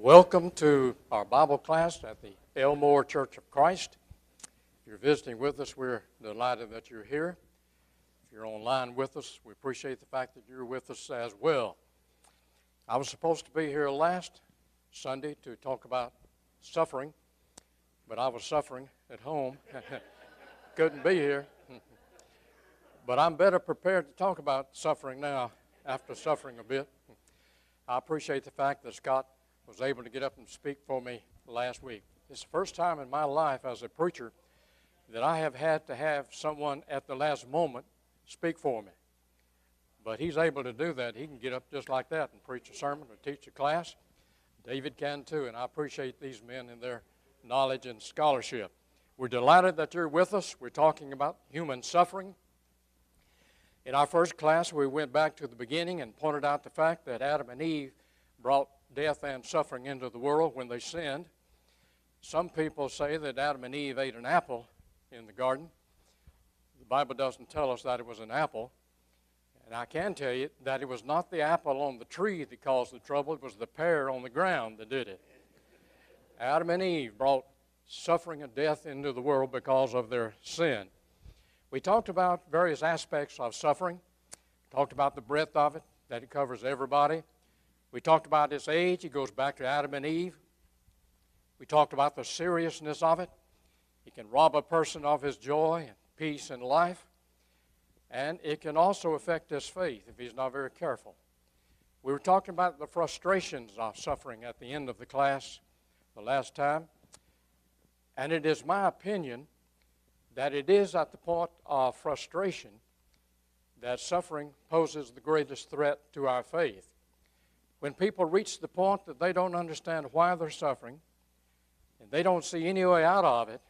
Welcome to our Bible class at the Elmore Church of Christ. If you're visiting with us, we're delighted that you're here. If you're online with us, we appreciate the fact that you're with us as well. I was supposed to be here last Sunday to talk about suffering, but I was suffering at home. Couldn't be here. But I'm better prepared to talk about suffering now after suffering a bit. I appreciate the fact that Scott was able to get up and speak for me last week. It's the first time in my life as a preacher that I have had to have someone at the last moment speak for me. But he's able to do that. He can get up just like that and preach a sermon or teach a class. David can too, and I appreciate these men and their knowledge and scholarship. We're delighted that you're with us. We're talking about human suffering. In our first class, we went back to the beginning and pointed out the fact that Adam and Eve brought death and suffering into the world when they sinned. Some people say that Adam and Eve ate an apple in the garden. The Bible doesn't tell us that it was an apple. And I can tell you that it was not the apple on the tree that caused the trouble. It was the pear on the ground that did it. Adam and Eve brought suffering and death into the world because of their sin. We talked about various aspects of suffering. Talked about the breadth of it, that it covers everybody. We talked about its age. It goes back to Adam and Eve. We talked about the seriousness of it. It can rob a person of his joy and peace in life. And it can also affect his faith if he's not very careful. We were talking about the frustrations of suffering at the end of the class the last time. And it is my opinion that it is at the point of frustration that suffering poses the greatest threat to our faith. When people reach the point that they don't understand why they're suffering and they don't see any way out of it,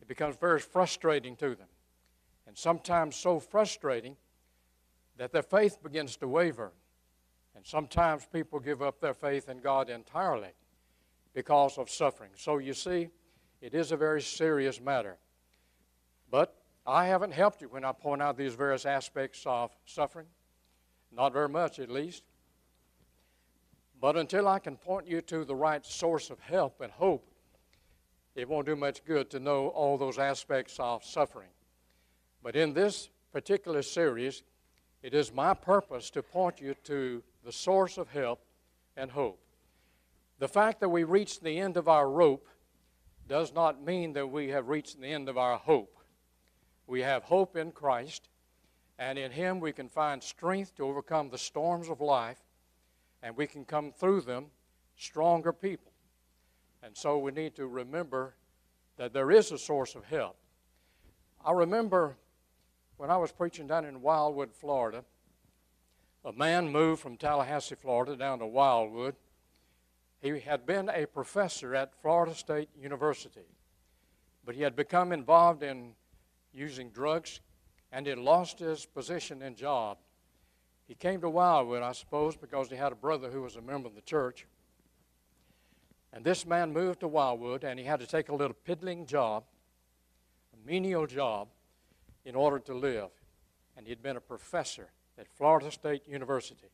it becomes very frustrating to them. And sometimes so frustrating that their faith begins to waver. And sometimes people give up their faith in God entirely because of suffering. So you see, it is a very serious matter. But I haven't helped you when I point out these various aspects of suffering. Not very much, at least. But until I can point you to the right source of help and hope, it won't do much good to know all those aspects of suffering. But in this particular series, it is my purpose to point you to the source of help and hope. The fact that we reached the end of our rope does not mean that we have reached the end of our hope. We have hope in Christ, and in Him we can find strength to overcome the storms of life, and we can come through them stronger people. And so we need to remember that there is a source of help. I remember when I was preaching down in Wildwood, Florida, a man moved from Tallahassee, Florida, down to Wildwood. He had been a professor at Florida State University, but he had become involved in using drugs and had lost his position and job. He came to Wildwood, I suppose, because he had a brother who was a member of the church. And this man moved to Wildwood, and he had to take a little piddling job, a menial job, in order to live. And he'd been a professor at Florida State University.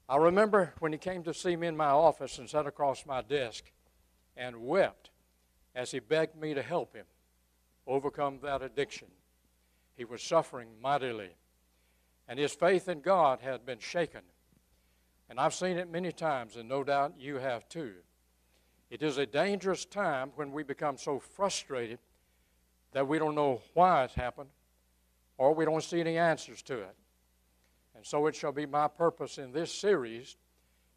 I remember when he came to see me in my office and sat across my desk and wept as he begged me to help him overcome that addiction. He was suffering mightily. And his faith in God had been shaken. And I've seen it many times, and no doubt you have too. It is a dangerous time when we become so frustrated that we don't know why it's happened, or we don't see any answers to it. And so it shall be my purpose in this series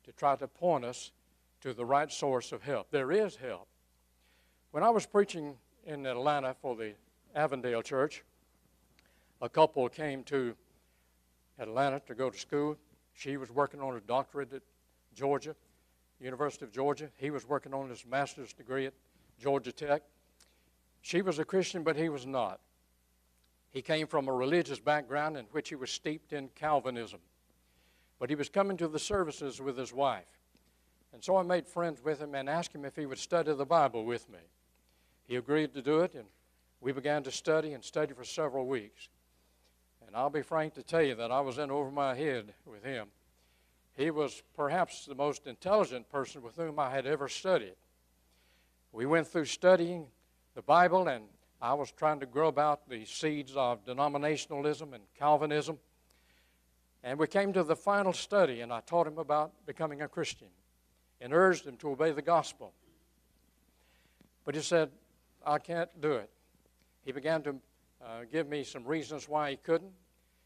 to try to point us to the right source of help. There is help. When I was preaching in Atlanta for the Avondale Church, a couple came to Atlanta to go to school. She was working on a doctorate at Georgia, University of Georgia. He was working on his master's degree at Georgia Tech. She was a Christian, but he was not. He came from a religious background in which he was steeped in Calvinism. But he was coming to the services with his wife. And so I made friends with him and asked him if he would study the Bible with me. He agreed to do it, and we began to study for several weeks. And I'll be frank to tell you that I was in over my head with him. He was perhaps the most intelligent person with whom I had ever studied. We went through studying the Bible, and I was trying to grow about the seeds of denominationalism and Calvinism. And we came to the final study, and I taught him about becoming a Christian and urged him to obey the gospel. But he said, I can't do it. He began to give me some reasons why he couldn't.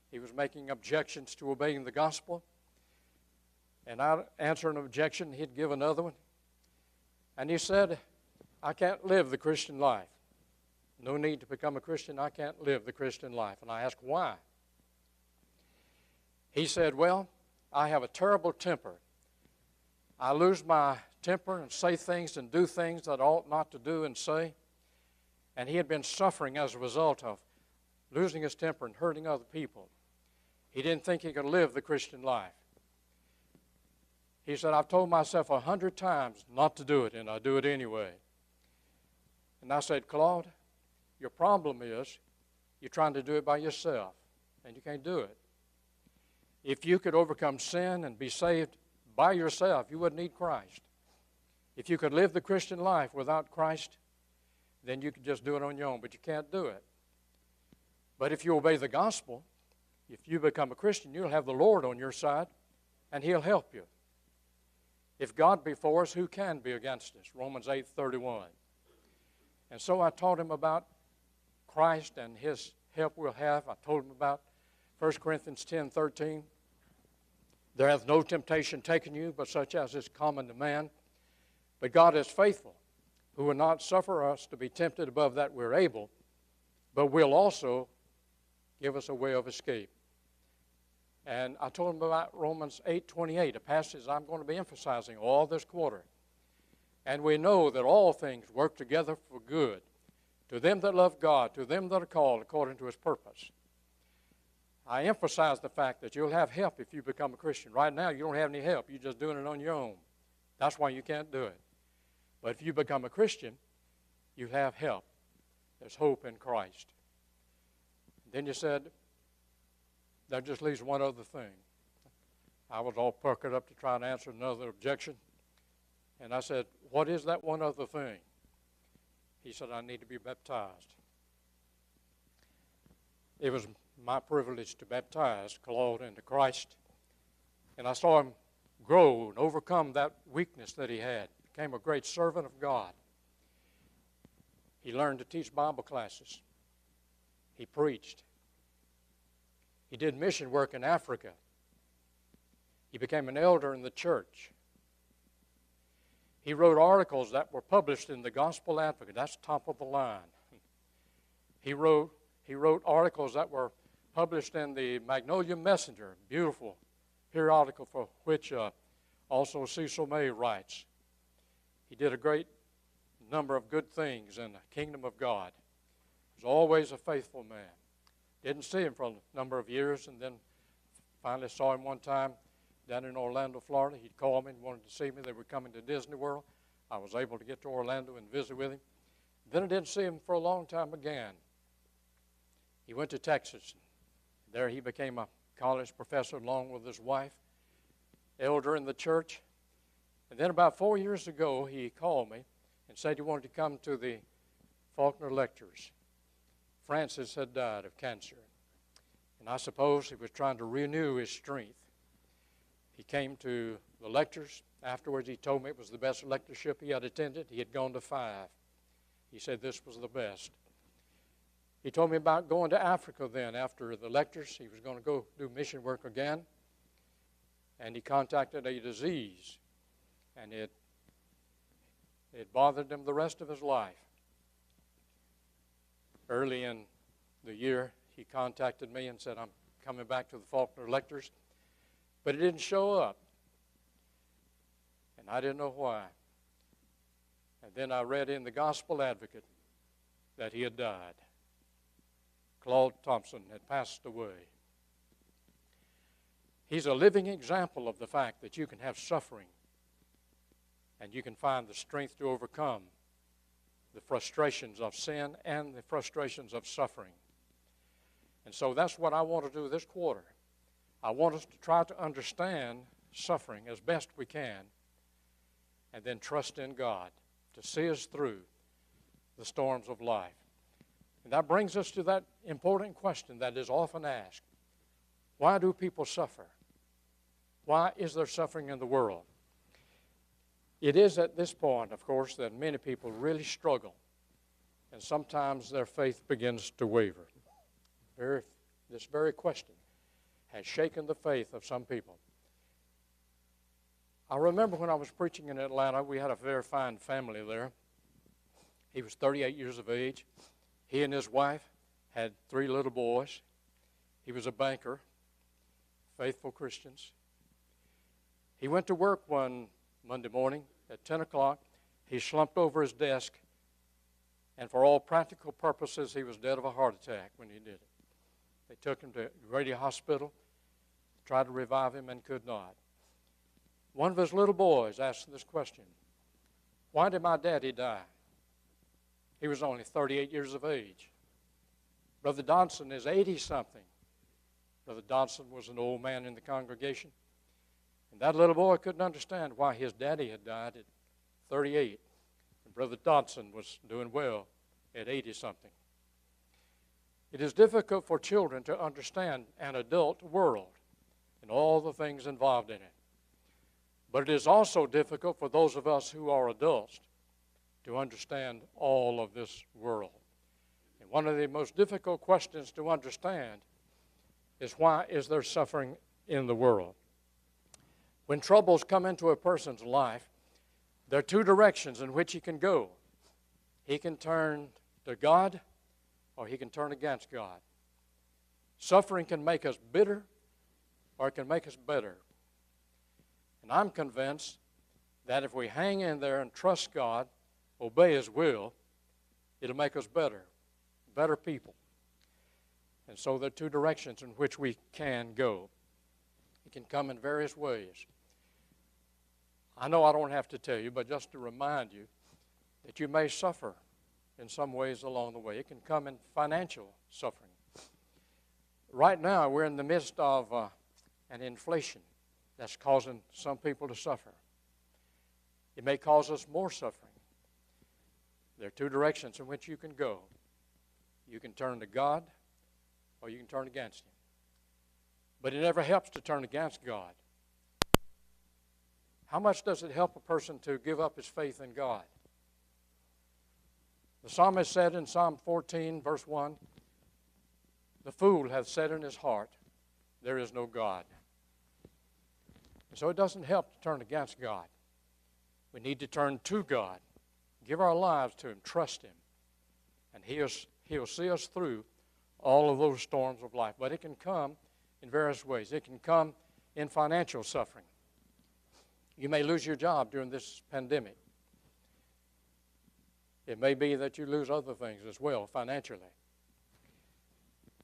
He was making objections to obeying the gospel. And I'd answer an objection, he'd give another one. And he said, I can't live the Christian life. No need to become a Christian. I can't live the Christian life. And I asked, why? He said, well, I have a terrible temper. I lose my temper and say things and do things that I ought not to do and say. And he had been suffering as a result of losing his temper and hurting other people. He didn't think he could live the Christian life. He said, I've told myself 100 times not to do it, and I do it anyway. And I said, Claude, your problem is you're trying to do it by yourself, and you can't do it. If you could overcome sin and be saved by yourself, you wouldn't need Christ. If you could live the Christian life without Christ, then you could just do it on your own, but you can't do it. But if you obey the gospel, if you become a Christian, you'll have the Lord on your side, and He'll help you. If God be for us, who can be against us? Romans 8:31. And so I taught him about Christ and His help we'll have. I told him about 1 Corinthians 10:13. There hath no temptation taken you, but such as is common to man. But God is faithful, who will not suffer us to be tempted above that we're able, but will also give us a way of escape. And I told him about Romans 8:28, a passage I'm going to be emphasizing all this quarter. And we know that all things work together for good, to them that love God, to them that are called according to His purpose. I emphasize the fact that you'll have help if you become a Christian. Right now, you don't have any help. You're just doing it on your own. That's why you can't do it. But if you become a Christian, you have help. There's hope in Christ. Then you said, that just leaves one other thing. I was all puckered up to try and answer another objection. And I said, what is that one other thing? He said, I need to be baptized. It was my privilege to baptize Claude into Christ. And I saw him grow and overcome that weakness that he had. Became a great servant of God. He learned to teach Bible classes. He preached. He did mission work in Africa. He became an elder in the church. He wrote articles that were published in the Gospel Advocate. That's top of the line. He wrote articles that were published in the Magnolia Messenger, beautiful periodical for which also Cecil May writes. He did a great number of good things in the kingdom of God. He was always a faithful man. Didn't see him for a number of years, and then finally saw him one time down in Orlando, Florida. He'd called me and wanted to see me. They were coming to Disney World. I was able to get to Orlando and visit with him. Then I didn't see him for a long time again. He went to Texas. There he became a college professor along with his wife, elder in the church. And then about 4 years ago, he called me and said he wanted to come to the Faulkner Lectures. Francis had died of cancer, and I suppose he was trying to renew his strength. He came to the lectures. Afterwards, he told me it was the best lectureship he had attended. He had gone to 5. He said this was the best. He told me about going to Africa then. After the lectures, he was going to go do mission work again, and he contacted a disease, and it bothered him the rest of his life. Early in the year, he contacted me and said, I'm coming back to the Faulkner Lectures. But he didn't show up. And I didn't know why. And then I read in the Gospel Advocate that he had died. Claude Thompson had passed away. He's a living example of the fact that you can have suffering and you can find the strength to overcome the frustrations of sin and the frustrations of suffering. And so that's what I want to do this quarter. I want us to try to understand suffering as best we can, and then trust in God to see us through the storms of life. And that brings us to that important question that is often asked. Why do people suffer? Why is there suffering in the world? It is at this point, of course, that many people really struggle, and sometimes their faith begins to waver. This very question has shaken the faith of some people. I remember when I was preaching in Atlanta, we had a very fine family there. He was 38 years of age. He and his wife had 3 little boys. He was a banker, faithful Christians. He went to work one Monday morning at 10 o'clock. He slumped over his desk, and for all practical purposes, he was dead of a heart attack when he did it. They took him to Grady Hospital, tried to revive him, and could not. One of his little boys asked this question: why did my daddy die? He was only 38 years of age. Brother Dodson is 80-something. Brother Dodson was an old man in the congregation. And that little boy couldn't understand why his daddy had died at 38. And Brother Dodson was doing well at 80-something. It is difficult for children to understand an adult world and all the things involved in it. But it is also difficult for those of us who are adults to understand all of this world. And one of the most difficult questions to understand is, why is there suffering in the world? When troubles come into a person's life, there are 2 directions in which he can go. He can turn to God, or he can turn against God. Suffering can make us bitter, or it can make us better. And I'm convinced that if we hang in there and trust God, obey His will, it'll make us better people. And so there are 2 directions in which we can go. It can come in various ways. I know I don't have to tell you, but just to remind you that you may suffer in some ways along the way. It can come in financial suffering. Right now, we're in the midst of an inflation that's causing some people to suffer. It may cause us more suffering. There are 2 directions in which you can go. You can turn to God, or you can turn against Him. But it never helps to turn against God. How much does it help a person to give up his faith in God? The psalmist said in Psalm 14, verse 1, "The fool hath said in his heart, there is no God." And so it doesn't help to turn against God. We need to turn to God, give our lives to Him, trust Him, and He'll see us through all of those storms of life. But it can come in various ways. It can come in financial suffering. You may lose your job during this pandemic. It may be that you lose other things as well financially.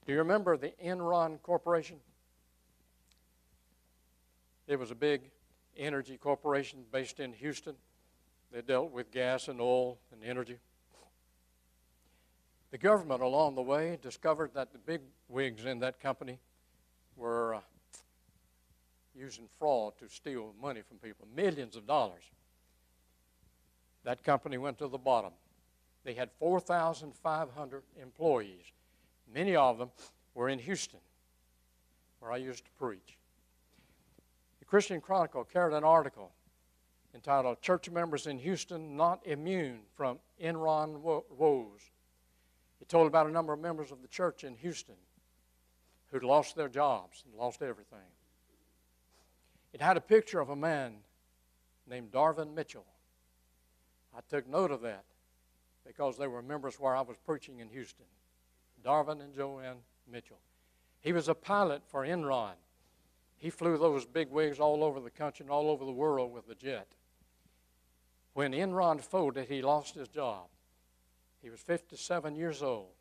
Do you remember the Enron Corporation? It was a big energy corporation based in Houston. They dealt with gas and oil and energy. The government along the way discovered that the big wigs in that company were using fraud to steal money from people, millions of dollars. That company went to the bottom. They had 4,500 employees. Many of them were in Houston, where I used to preach. The Christian Chronicle carried an article entitled, "Church Members in Houston Not Immune from Enron Woes." It told about a number of members of the church in Houston who'd lost their jobs and lost everything. It had a picture of a man named Darvin Mitchell. I took note of that because they were members where I was preaching in Houston. Darvin and Joanne Mitchell. He was a pilot for Enron. He flew those big wigs all over the country and all over the world with the jet. When Enron folded, he lost his job. He was 57 years old.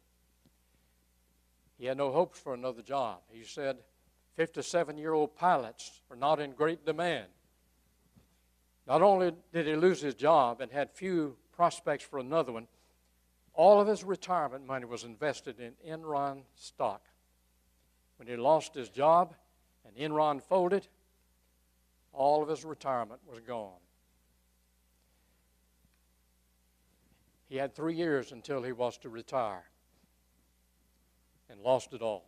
He had no hopes for another job. He said 57-year-old pilots are not in great demand. Not only did he lose his job and had few prospects for another one, all of his retirement money was invested in Enron stock. When he lost his job and Enron folded, All of his retirement was gone. He had 3 years until he was to retire and lost it all.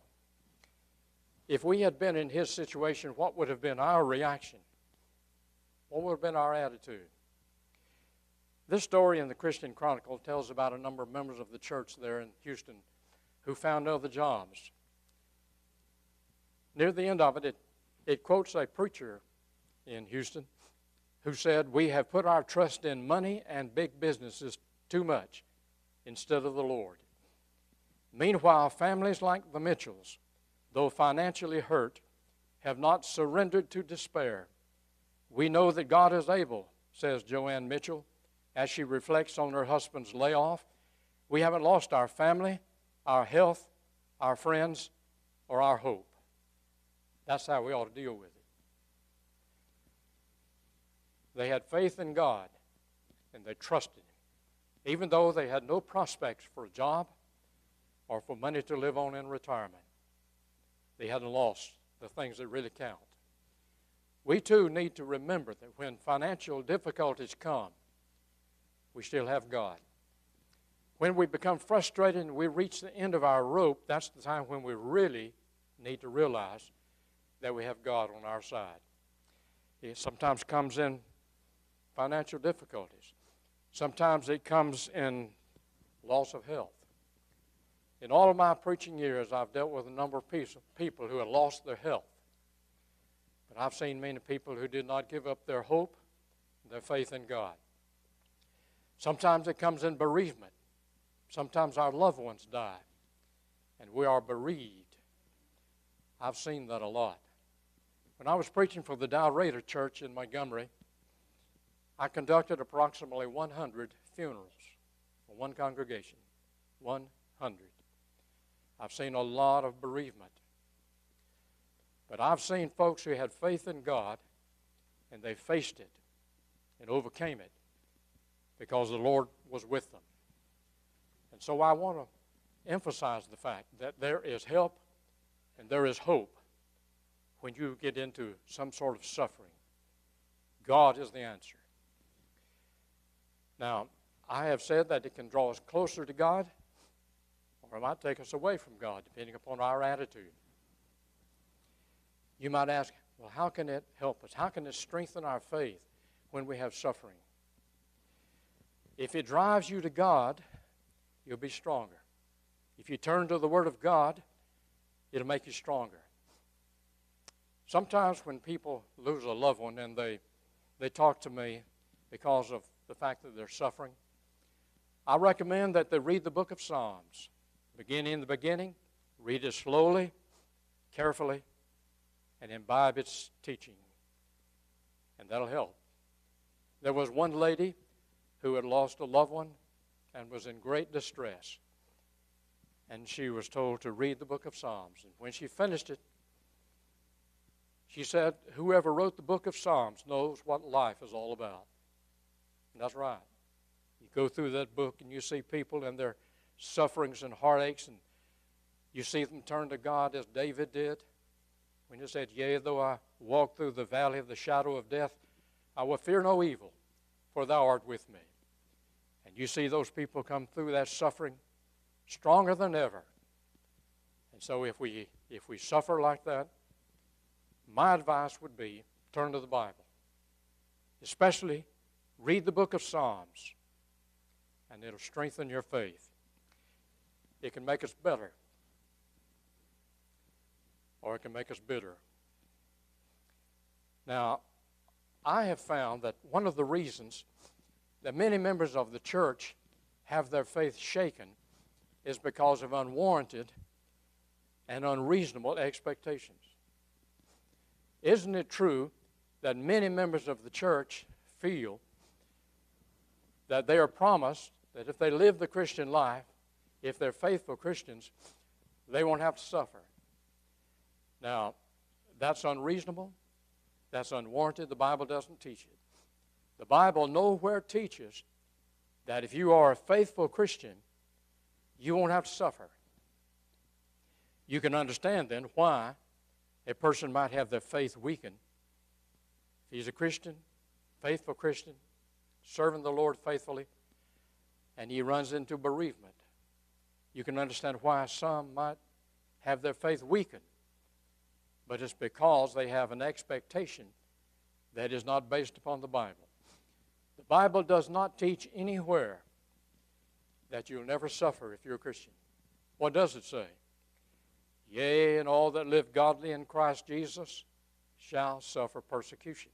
If we had been in his situation, what would have been our reaction? What would have been our attitude? This story in the Christian Chronicle tells about a number of members of the church there in Houston who found other jobs. Near the end of it, it quotes a preacher in Houston who said, "We have put our trust in money and big businesses too much instead of the Lord." Meanwhile, families like the Mitchells, though financially hurt, have not surrendered to despair. "We know that God is able," says Joanne Mitchell, as she reflects on her husband's layoff. "We haven't lost our family, our health, our friends, or our hope." That's how we ought to deal with it. They had faith in God, and they trusted Him, even though they had no prospects for a job or for money to live on in retirement. They hadn't lost the things that really count. We too need to remember that when financial difficulties come, we still have God. When we become frustrated and we reach the end of our rope, that's the time when we really need to realize that we have God on our side. It sometimes comes in financial difficulties. Sometimes it comes in loss of health. In all of my preaching years, I've dealt with a number of people who have lost their health. But I've seen many people who did not give up their hope, their faith in God. Sometimes it comes in bereavement. Sometimes our loved ones die, and we are bereaved. I've seen that a lot. When I was preaching for the Dalrater Church in Montgomery, I conducted approximately 100 funerals for one congregation. 100. I've seen a lot of bereavement. But I've seen folks who had faith in God, and they faced it and overcame it because the Lord was with them. And so I want to emphasize the fact that there is help and there is hope when you get into some sort of suffering. God is the answer. Now, I have said that it can draw us closer to God, or it might take us away from God, depending upon our attitude. You might ask, well, how can it help us? How can it strengthen our faith when we have suffering? If it drives you to God, you'll be stronger. If you turn to the Word of God, it'll make you stronger. Sometimes when people lose a loved one and they talk to me because of the fact that they're suffering, I recommend that they read the book of Psalms. Begin in the beginning, read it slowly, carefully, and imbibe its teaching. And that'll help. There was one lady who had lost a loved one and was in great distress. And she was told to read the book of Psalms. And when she finished it, she said, whoever wrote the book of Psalms knows what life is all about. And that's right. You go through that book and you see people and their sufferings and heartaches, and you see them turn to God as David did when he said, yea, though I walk through the valley of the shadow of death, I will fear no evil, for thou art with me. And you see those people come through that suffering stronger than ever. And so if we suffer like that, my advice would be turn to the Bible. Especially read the book of Psalms, and it'll strengthen your faith. It can make us better, or it can make us bitter. Now, I have found that one of the reasons that many members of the church have their faith shaken is because of unwarranted and unreasonable expectations. Isn't it true that many members of the church feel that they are promised that if they live the Christian life, if they're faithful Christians, they won't have to suffer? Now, that's unreasonable. That's unwarranted. The Bible doesn't teach it. The Bible nowhere teaches that if you are a faithful Christian, you won't have to suffer. You can understand then why a person might have their faith weakened If he's a Christian, faithful Christian, serving the Lord faithfully, and he runs into bereavement, you can understand why some might have their faith weakened. But it's because they have an expectation that is not based upon the Bible. The Bible does not teach anywhere that you'll never suffer if you're a Christian. What does it say? Yea, and all that live godly in Christ Jesus shall suffer persecution.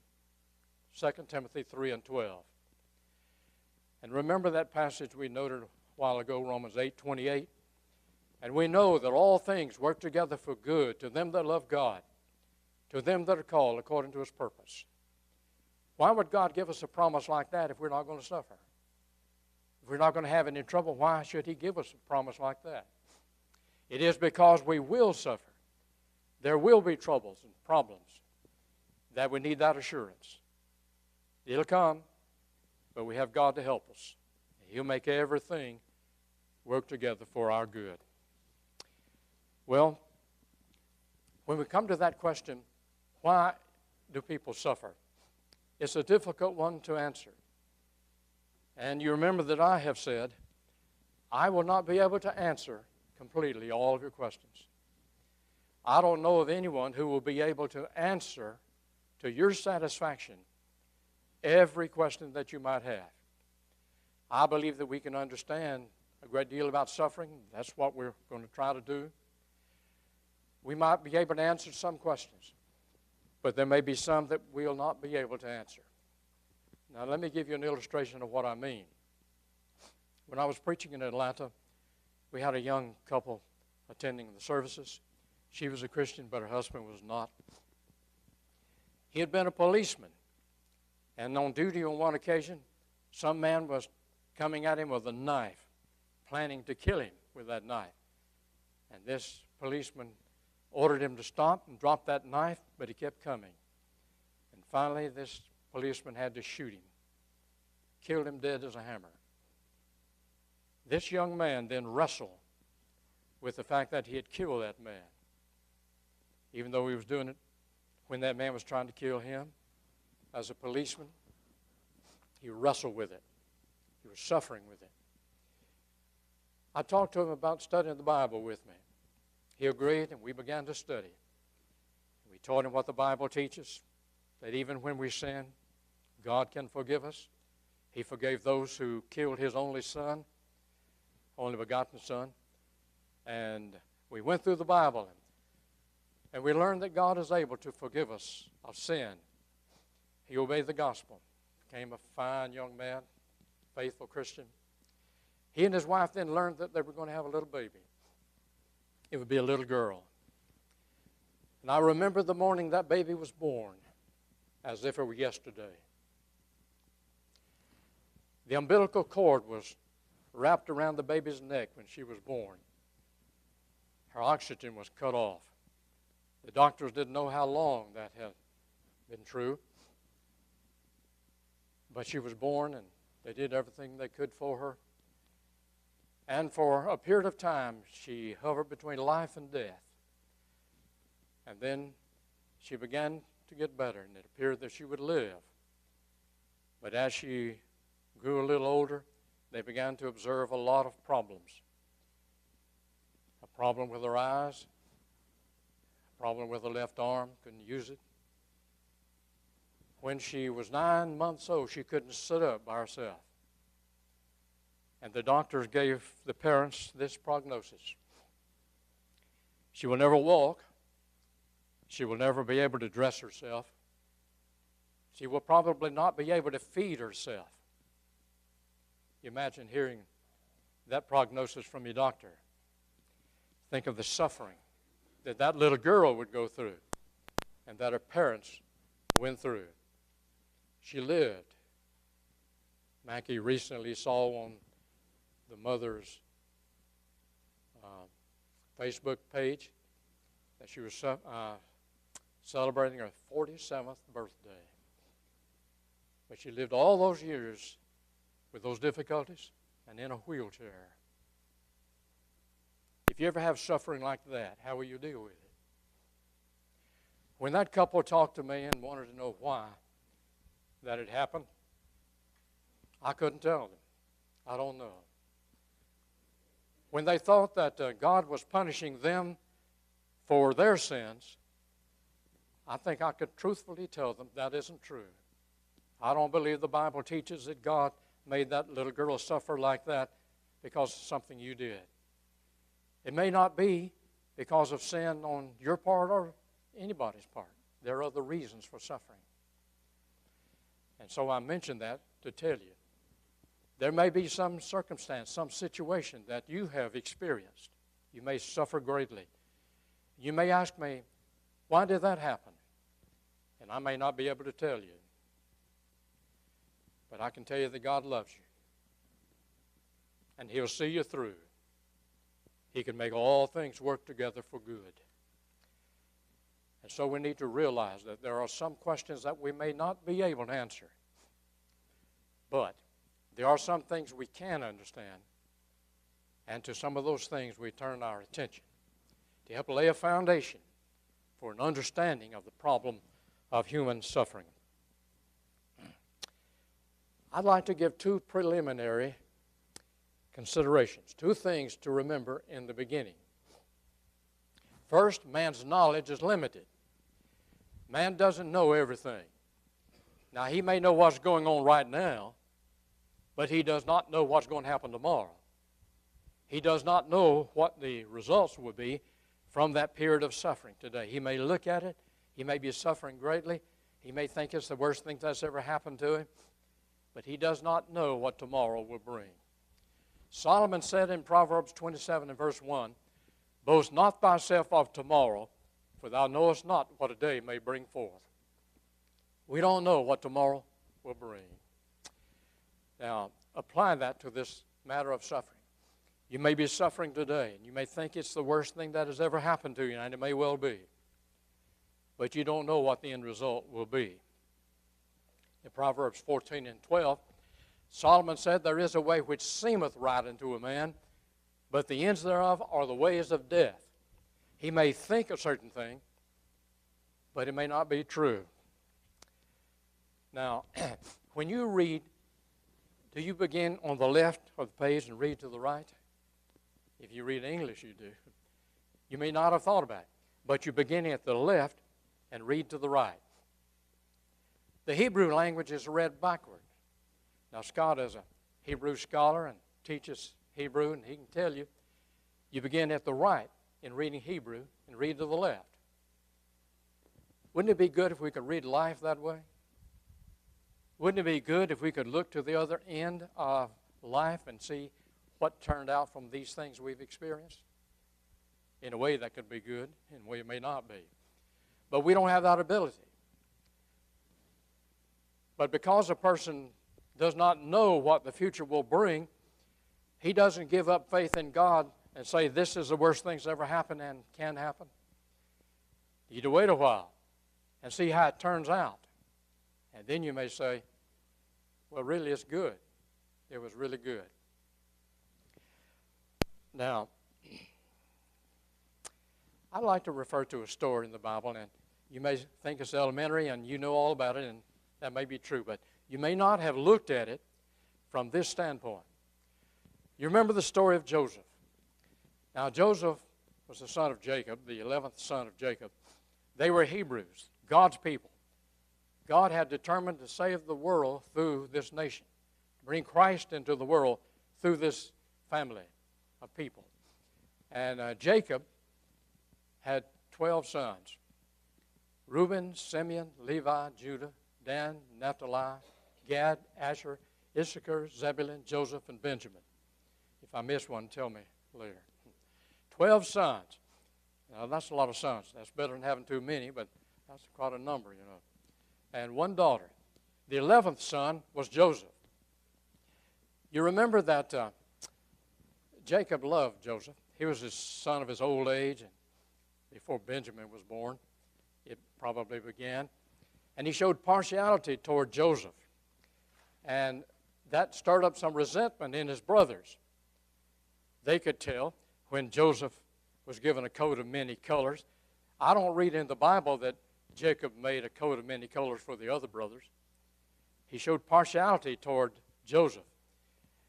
2 Timothy 3:12. And remember that passage we noted a while ago, Romans 8:28. And we know that all things work together for good to them that love God, to them that are called according to his purpose. Why would God give us a promise like that if we're not going to suffer? If we're not going to have any trouble, why should he give us a promise like that? It is because we will suffer. There will be troubles and problems that we need that assurance. It'll come, but we have God to help us. He'll make everything work together for our good. Well, when we come to that question, why do people suffer? It's a difficult one to answer. And you remember that I have said, I will not be able to answer completely all of your questions. I don't know of anyone who will be able to answer to your satisfaction every question that you might have. I believe that we can understand a great deal about suffering. That's what we're going to try to do. We might be able to answer some questions, but there may be some that we'll not be able to answer. Now, let me give you an illustration of what I mean. When I was preaching in Atlanta, we had a young couple attending the services. She was a Christian, but her husband was not. He had been a policeman, and on duty on one occasion, some man was coming at him with a knife, planning to kill him with that knife. And this policeman ordered him to stop and drop that knife, but he kept coming. And finally, this policeman had to shoot him, killed him dead as a hammer. This young man then wrestled with the fact that he had killed that man. Even though he was doing it when that man was trying to kill him, as a policeman, he wrestled with it. He was suffering with it. I talked to him about studying the Bible with me. He agreed, and we began to study. We taught him what the Bible teaches, that even when we sin, God can forgive us. He forgave those who killed his only son, only begotten son. And we went through the Bible, and we learned that God is able to forgive us of sin. He obeyed the gospel, became a fine young man, faithful Christian. He and his wife then learned that they were going to have a little baby. It would be a little girl. And I remember the morning that baby was born as if it were yesterday. The umbilical cord was wrapped around the baby's neck when she was born. Her oxygen was cut off. The doctors didn't know how long that had been true. But she was born, and they did everything they could for her. And for a period of time, she hovered between life and death. And then she began to get better, and it appeared that she would live. But as she grew a little older, they began to observe a lot of problems. A problem with her eyes, a problem with her left arm, couldn't use it. When she was 9 months old, she couldn't sit up by herself. And the doctors gave the parents this prognosis. She will never walk. She will never be able to dress herself. She will probably not be able to feed herself. You imagine hearing that prognosis from your doctor. Think of the suffering that that little girl would go through and that her parents went through. She lived. Mackie recently saw on the mother's Facebook page that she was celebrating her 47th birthday. But she lived all those years with those difficulties and in a wheelchair. If you ever have suffering like that, how will you deal with it? When that couple talked to me and wanted to know why, that it happened? I couldn't tell them. I don't know. When they thought that God was punishing them for their sins, I think I could truthfully tell them that isn't true. I don't believe the Bible teaches that God made that little girl suffer like that because of something you did. It may not be because of sin on your part or anybody's part. There are other reasons for suffering. And so I mention that to tell you. There may be some circumstance, some situation that you have experienced. You may suffer greatly. You may ask me, why did that happen? And I may not be able to tell you. But I can tell you that God loves you. And He'll see you through. He can make all things work together for good. And so we need to realize that there are some questions that we may not be able to answer. But there are some things we can understand. And to some of those things we turn our attention to help lay a foundation for an understanding of the problem of human suffering. I'd like to give two preliminary considerations, two things to remember in the beginning. First, man's knowledge is limited. Man doesn't know everything. Now, he may know what's going on right now, but he does not know what's going to happen tomorrow. He does not know what the results will be from that period of suffering today. He may look at it. He may be suffering greatly. He may think it's the worst thing that's ever happened to him. But he does not know what tomorrow will bring. Solomon said in Proverbs 27 and verse 1, "Boast not thyself of tomorrow, for thou knowest not what a day may bring forth." We don't know what tomorrow will bring. Now, apply that to this matter of suffering. You may be suffering today, and you may think it's the worst thing that has ever happened to you, and it may well be. But you don't know what the end result will be. In Proverbs 14 and 12, Solomon said, "There is a way which seemeth right unto a man, but the ends thereof are the ways of death." He may think a certain thing, but it may not be true. Now, when you read, do you begin on the left of the page and read to the right? If you read English, you do. You may not have thought about it, but you begin at the left and read to the right. The Hebrew language is read backward. Now, Scott is a Hebrew scholar and teaches Hebrew, and he can tell you, you begin at the right in reading Hebrew and read to the left. Wouldn't it be good if we could read life that way? Wouldn't it be good if we could look to the other end of life and see what turned out from these things we've experienced? In a way that could be good, in a way it may not be. But we don't have that ability. But because a person does not know what the future will bring, he doesn't give up faith in God and say, this is the worst thing that's ever happened and can happen. You to wait a while and see how it turns out. And then you may say, well, really, it's good. It was really good. Now, I'd like to refer to a story in the Bible, and you may think it's elementary and you know all about it, and that may be true, but you may not have looked at it from this standpoint. You remember the story of Joseph. Now, Joseph was the son of Jacob, the 11th son of Jacob. They were Hebrews, God's people. God had determined to save the world through this nation, to bring Christ into the world through this family of people. And Jacob had 12 sons: Reuben, Simeon, Levi, Judah, Dan, Naphtali, Gad, Asher, Issachar, Zebulun, Joseph, and Benjamin. If I miss one, tell me later. 12 sons. Now, that's a lot of sons. That's better than having too many, but that's quite a number, you know. And one daughter. The 11th son was Joseph. You remember that Jacob loved Joseph. He was his son of his old age, and before Benjamin was born, it probably began. And he showed partiality toward Joseph. And that stirred up some resentment in his brothers. They could tell when Joseph was given a coat of many colors. I don't read in the Bible that Jacob made a coat of many colors for the other brothers. he showed partiality toward Joseph.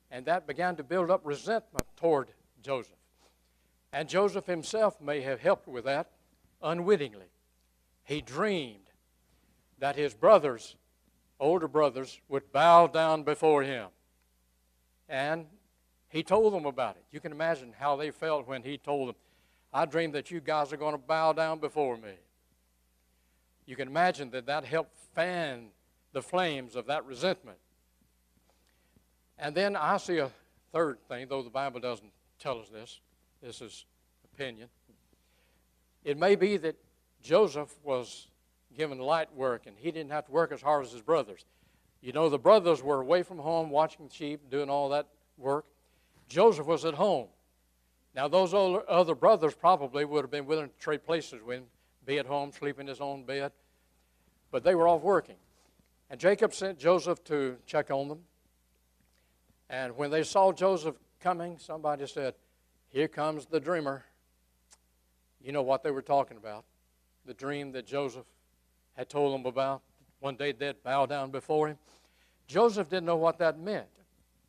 And that began to build up resentment toward Joseph. And Joseph himself may have helped with that unwittingly. He dreamed that his brothers, older brothers, would bow down before him. And he told them about it. You can imagine how they felt when he told them, I dreamed that you guys are going to bow down before me. You can imagine that that helped fan the flames of that resentment. And then I see a third thing, though the Bible doesn't tell us this. This is opinion. It may be that Joseph was given light work, and he didn't have to work as hard as his brothers. You know, the brothers were away from home watching sheep, doing all that work. Joseph was at home. Now, those other brothers probably would have been willing to trade places with him, be at home, sleep in his own bed, but they were off working. And Jacob sent Joseph to check on them. And when they saw Joseph coming, somebody said, here comes the dreamer. You know what they were talking about. The dream that Joseph had told them about. One day they'd bow down before him. Joseph didn't know what that meant.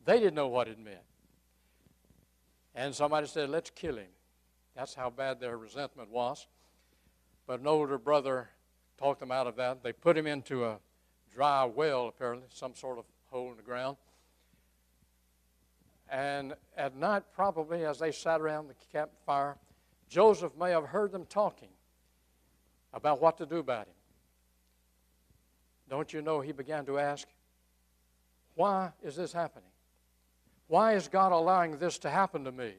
They didn't know what it meant. And somebody said, let's kill him. That's how bad their resentment was. But an older brother talked them out of that. They put him into a dry well, apparently, some sort of hole in the ground. And at night, probably, as they sat around the campfire, Joseph may have heard them talking about what to do about him. Don't you know, he began to ask, why is this happening? Why is God allowing this to happen to me?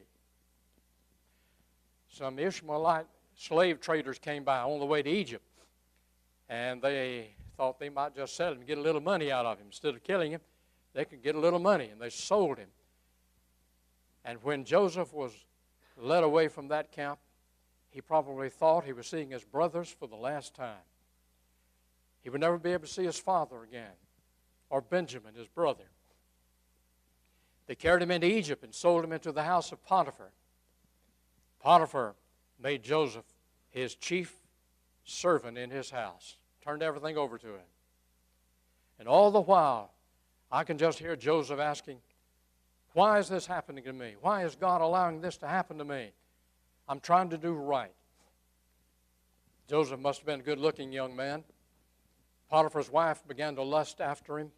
Some Ishmaelite slave traders came by on the way to Egypt, and they thought they might just sell him and get a little money out of him. Instead of killing him, they could get a little money, and they sold him. And when Joseph was led away from that camp, he probably thought he was seeing his brothers for the last time. He would never be able to see his father again, or Benjamin, his brother. They carried him into Egypt and sold him into the house of Potiphar. Potiphar made Joseph his chief servant in his house, turned everything over to him. And all the while, I can just hear Joseph asking, why is this happening to me? Why is God allowing this to happen to me? I'm trying to do right. Joseph must have been a good-looking young man. Potiphar's wife began to lust after him.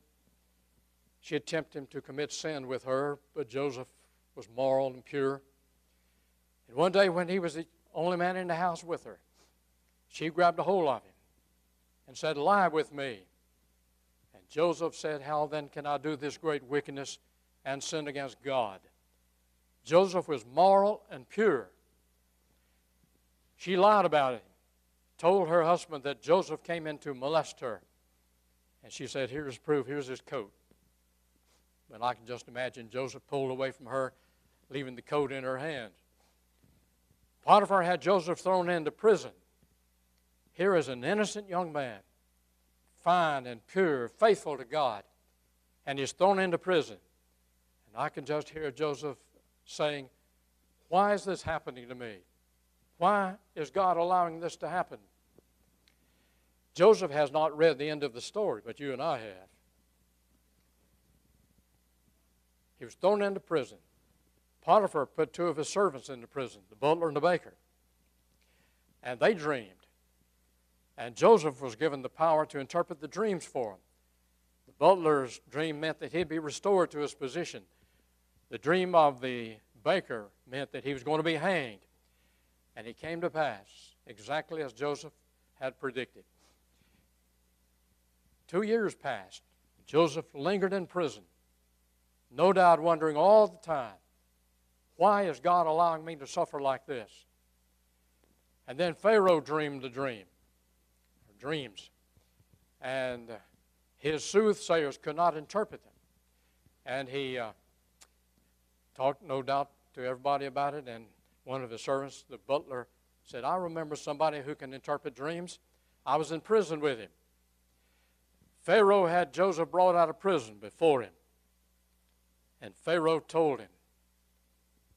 She had tempted him to commit sin with her, but Joseph was moral and pure. And one day when he was the only man in the house with her, she grabbed a hold of him and said, lie with me. And Joseph said, how then can I do this great wickedness and sin against God? Joseph was moral and pure. She lied about it, told her husband that Joseph came in to molest her. And she said, here's proof, here's his coat. But I can just imagine Joseph pulled away from her, leaving the coat in her hand. Potiphar had Joseph thrown into prison. Here is an innocent young man, fine and pure, faithful to God, and he's thrown into prison. And I can just hear Joseph saying, why is this happening to me? Why is God allowing this to happen? Joseph has not read the end of the story, but you and I have. He was thrown into prison. Potiphar put two of his servants into prison, the butler and the baker. And they dreamed. And Joseph was given the power to interpret the dreams for them. The butler's dream meant that he'd be restored to his position. The dream of the baker meant that he was going to be hanged. And it came to pass exactly as Joseph had predicted. 2 years passed. Joseph lingered in prison, no doubt wondering all the time, why is God allowing me to suffer like this? And then Pharaoh dreamed a dream, or dreams, and his soothsayers could not interpret them. And he talked, no doubt, to everybody about it, and one of his servants, the butler, said, I remember somebody who can interpret dreams. I was in prison with him. Pharaoh had Joseph brought out of prison before him. And Pharaoh told him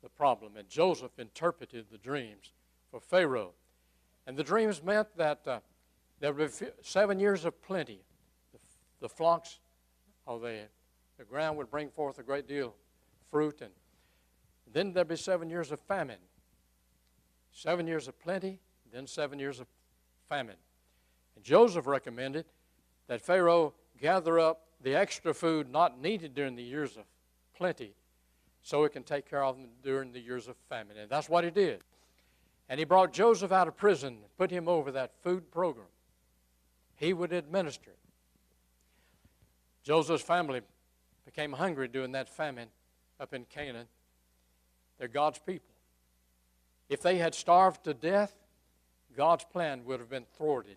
the problem. And Joseph interpreted the dreams for Pharaoh. And the dreams meant that there would be 7 years of plenty. The flocks or the ground would bring forth a great deal of fruit. And then there'd be 7 years of famine. 7 years of plenty, then 7 years of famine. And Joseph recommended that Pharaoh gather up the extra food not needed during the years of plenty so it can take care of them during the years of famine. And that's what he did. And he brought Joseph out of prison and put him over that food program. He would administer it. Joseph's family became hungry during that famine up in Canaan. They're God's people. If they had starved to death, God's plan would have been thwarted.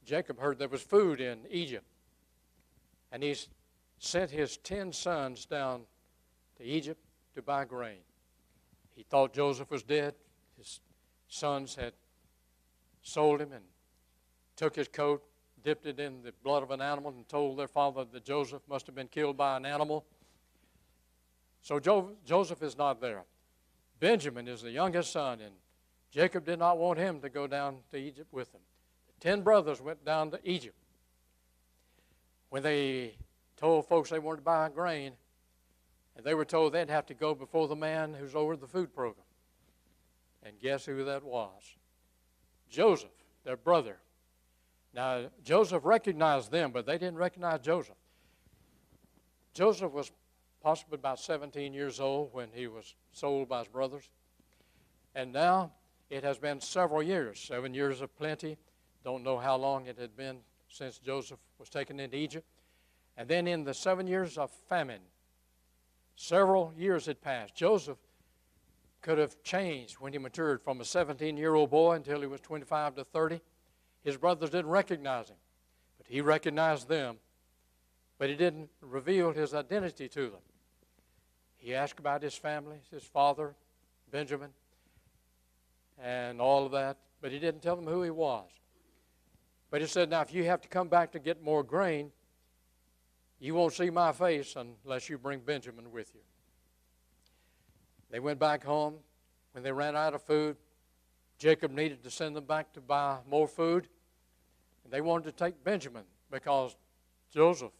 Jacob heard there was food in Egypt, and he sent his 10 sons down to Egypt to buy grain. He thought Joseph was dead. His sons had sold him and took his coat, dipped it in the blood of an animal, and told their father that Joseph must have been killed by an animal. So Joseph is not there. Benjamin is the youngest son, and Jacob did not want him to go down to Egypt with him. The 10 brothers went down to Egypt. When they told folks they wanted to buy grain, and they were told they'd have to go before the man who's over the food program. And guess who that was? Joseph, their brother. Now, Joseph recognized them, but they didn't recognize Joseph. Joseph was possibly about 17 years old when he was sold by his brothers. And now it has been several years, 7 years of plenty. Don't know how long it had been since Joseph was taken into Egypt. And then in the 7 years of famine, several years had passed. Joseph could have changed when he matured from a 17-year-old boy until he was 25 to 30. His brothers didn't recognize him, but he recognized them. But he didn't reveal his identity to them. He asked about his family, his father, Benjamin, and all of that, but he didn't tell them who he was. But he said, now, if you have to come back to get more grain, you won't see my face unless you bring Benjamin with you. They went back home. When they ran out of food, Jacob needed to send them back to buy more food. And they wanted to take Benjamin because Joseph,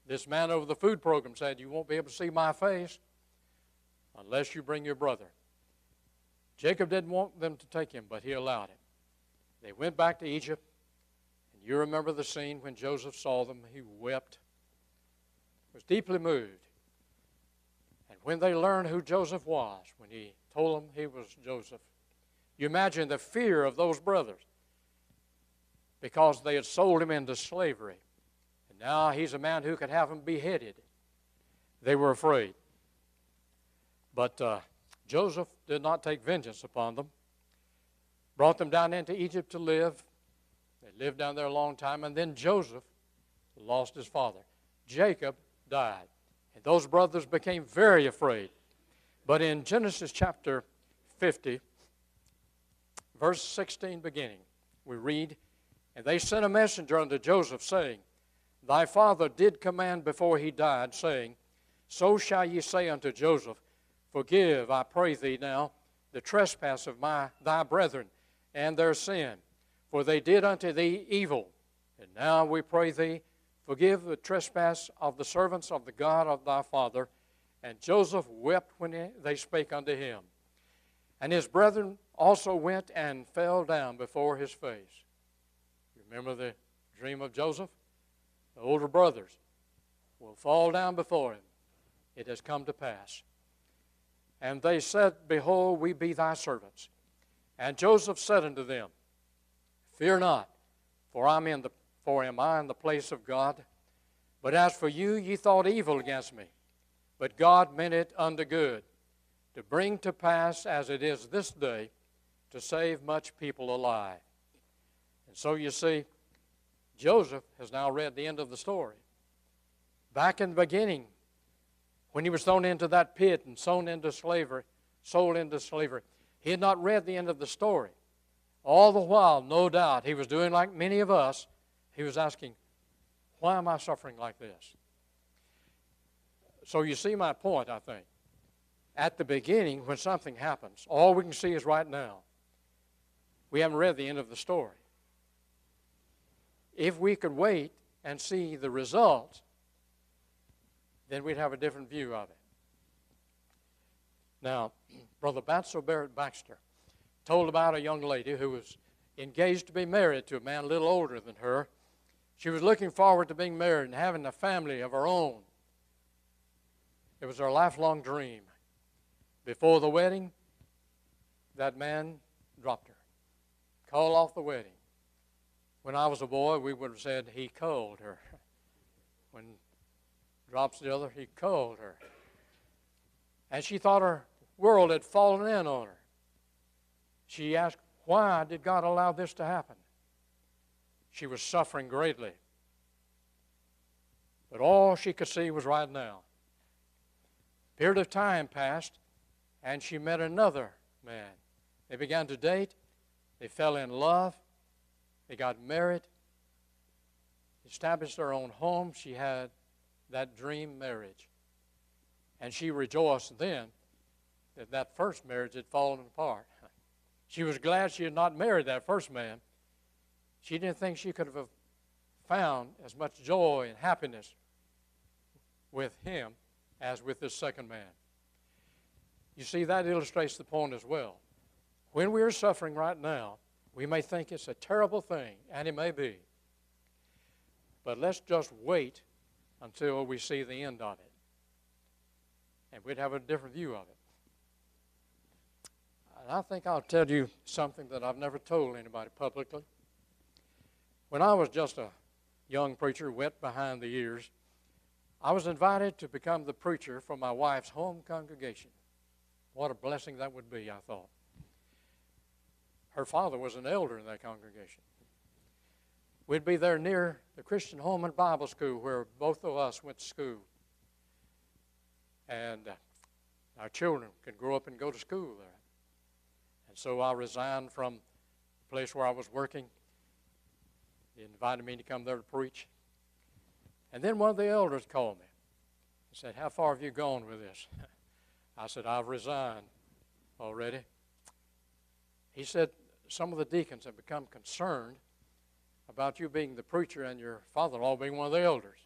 this man over the food program, said, you won't be able to see my face unless you bring your brother. Jacob didn't want them to take him, but he allowed it. They went back to Egypt, and you remember the scene when Joseph saw them. He wept, was deeply moved. And when they learned who Joseph was, when he told them he was Joseph, you imagine the fear of those brothers because they had sold him into slavery. And now he's a man who could have them beheaded. They were afraid. But Joseph did not take vengeance upon them. Brought them down into Egypt to live. They lived down there a long time. And then Joseph lost his father. Jacob died. And those brothers became very afraid. But in Genesis chapter 50, verse 16 beginning, we read, and they sent a messenger unto Joseph, saying, thy father did command before he died, saying, so shall ye say unto Joseph, forgive, I pray thee now, the trespass of thy brethren and their sin, for they did unto thee evil. And now we pray thee, forgive the trespass of the servants of the God of thy father. And Joseph wept when they spake unto him. And his brethren also went and fell down before his face. You remember the dream of Joseph? The older brothers will fall down before him. It has come to pass. And they said, behold, we be thy servants. And Joseph said unto them, fear not, for am I in the place of God? But as for you, ye thought evil against me. But God meant it unto good, to bring to pass as it is this day, to save much people alive. And so you see, Joseph has now read the end of the story. Back in the beginning, when he was thrown into that pit and sold into slavery, he had not read the end of the story. All the while, no doubt, he was doing like many of us. He was asking, why am I suffering like this? So you see my point, I think. At the beginning, when something happens, all we can see is right now. We haven't read the end of the story. if we could wait and see the results, then we'd have a different view of it. Now, Brother Batzel Barrett Baxter told about a young lady who was engaged to be married to a man a little older than her. She was looking forward to being married and having a family of her own. It was her lifelong dream. Before the wedding, that man dropped her, called off the wedding. When I was a boy, we would have said he culled her. When drops the other, he culled her. And she thought her world had fallen in on her. She asked, why did God allow this to happen? She was suffering greatly. But all she could see was right now. A period of time passed, and she met another man. They began to date. They fell in love. They got married. Established their own home. She had that dream marriage. And she rejoiced then that that first marriage had fallen apart. She was glad she had not married that first man. She didn't think she could have found as much joy and happiness with him as with this second man. You see, that illustrates the point as well. When we are suffering right now, we may think it's a terrible thing, and it may be. But let's just wait until we see the end of it. And we'd have a different view of it. And I think I'll tell you something that I've never told anybody publicly. When I was just a young preacher, wet behind the ears, I was invited to become the preacher for my wife's home congregation. What a blessing that would be, I thought. Her father was an elder in that congregation. We'd be there near the Christian Home and Bible School where both of us went to school. And our children could grow up and go to school there. And so I resigned from the place where I was working. They invited me to come there to preach. And then one of the elders called me and said, how far have you gone with this? I said, I've resigned already. He said, some of the deacons have become concerned about you being the preacher and your father-in-law being one of the elders.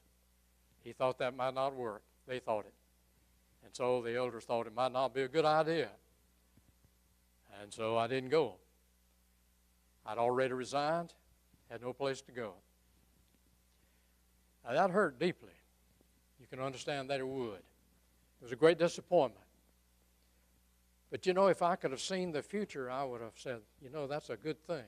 He thought that might not work. They thought it. And so the elders thought it might not be a good idea. And so I didn't go. I'd already resigned, had no place to go. Now that hurt deeply. You can understand that it would. It was a great disappointment. But you know, if I could have seen the future, I would have said, you know, that's a good thing.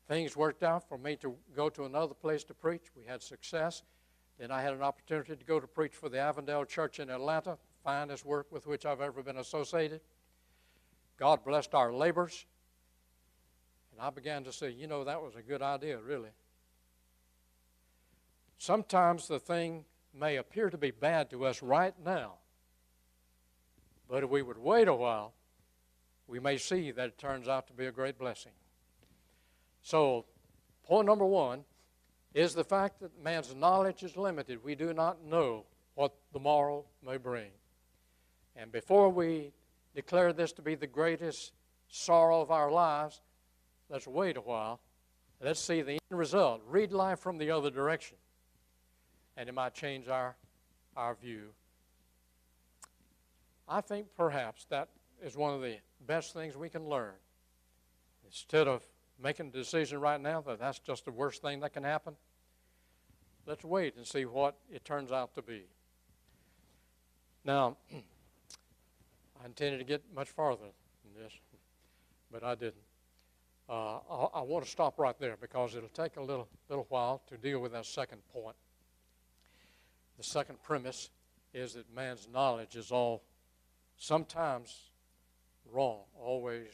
Things worked out for me to go to another place to preach. We had success. Then I had an opportunity to go to preach for the Avondale Church in Atlanta, finest work with which I've ever been associated. God blessed our labors. And I began to say, you know, that was a good idea, really. Sometimes the thing may appear to be bad to us right now. But if we would wait a while, we may see that it turns out to be a great blessing. So, point number one is the fact that man's knowledge is limited. We do not know what the morrow may bring. And before we declare this to be the greatest sorrow of our lives, let's wait a while. Let's see the end result. Read life from the other direction. And it might change our view. I think perhaps that is one of the best things we can learn. Instead of making a decision right now that that's just the worst thing that can happen, let's wait and see what it turns out to be. Now, I intended to get much farther than this, but I didn't. I want to stop right there because it'll take a little while to deal with that second point. The second premise is that man's knowledge is all sometimes wrong. Always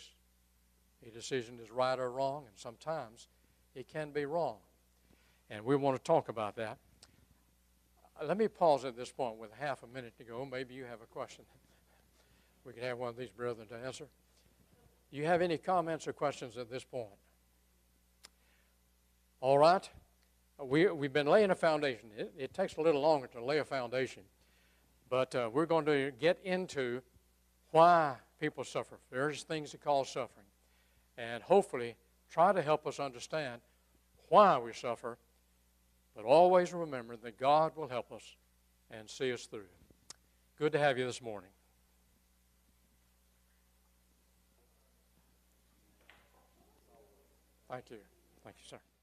a decision is right or wrong, and sometimes it can be wrong. And we want to talk about that. Let me pause at this point with half a minute to go. Maybe you have a question. We can have one of these brethren to answer. Do you have any comments or questions at this point? All right. We've been laying a foundation. It takes a little longer to lay a foundation. But we're going to get into why people suffer, various things that cause suffering. And hopefully try to help us understand why we suffer, but always remember that God will help us and see us through. Good to have you this morning. Thank you. Thank you, sir.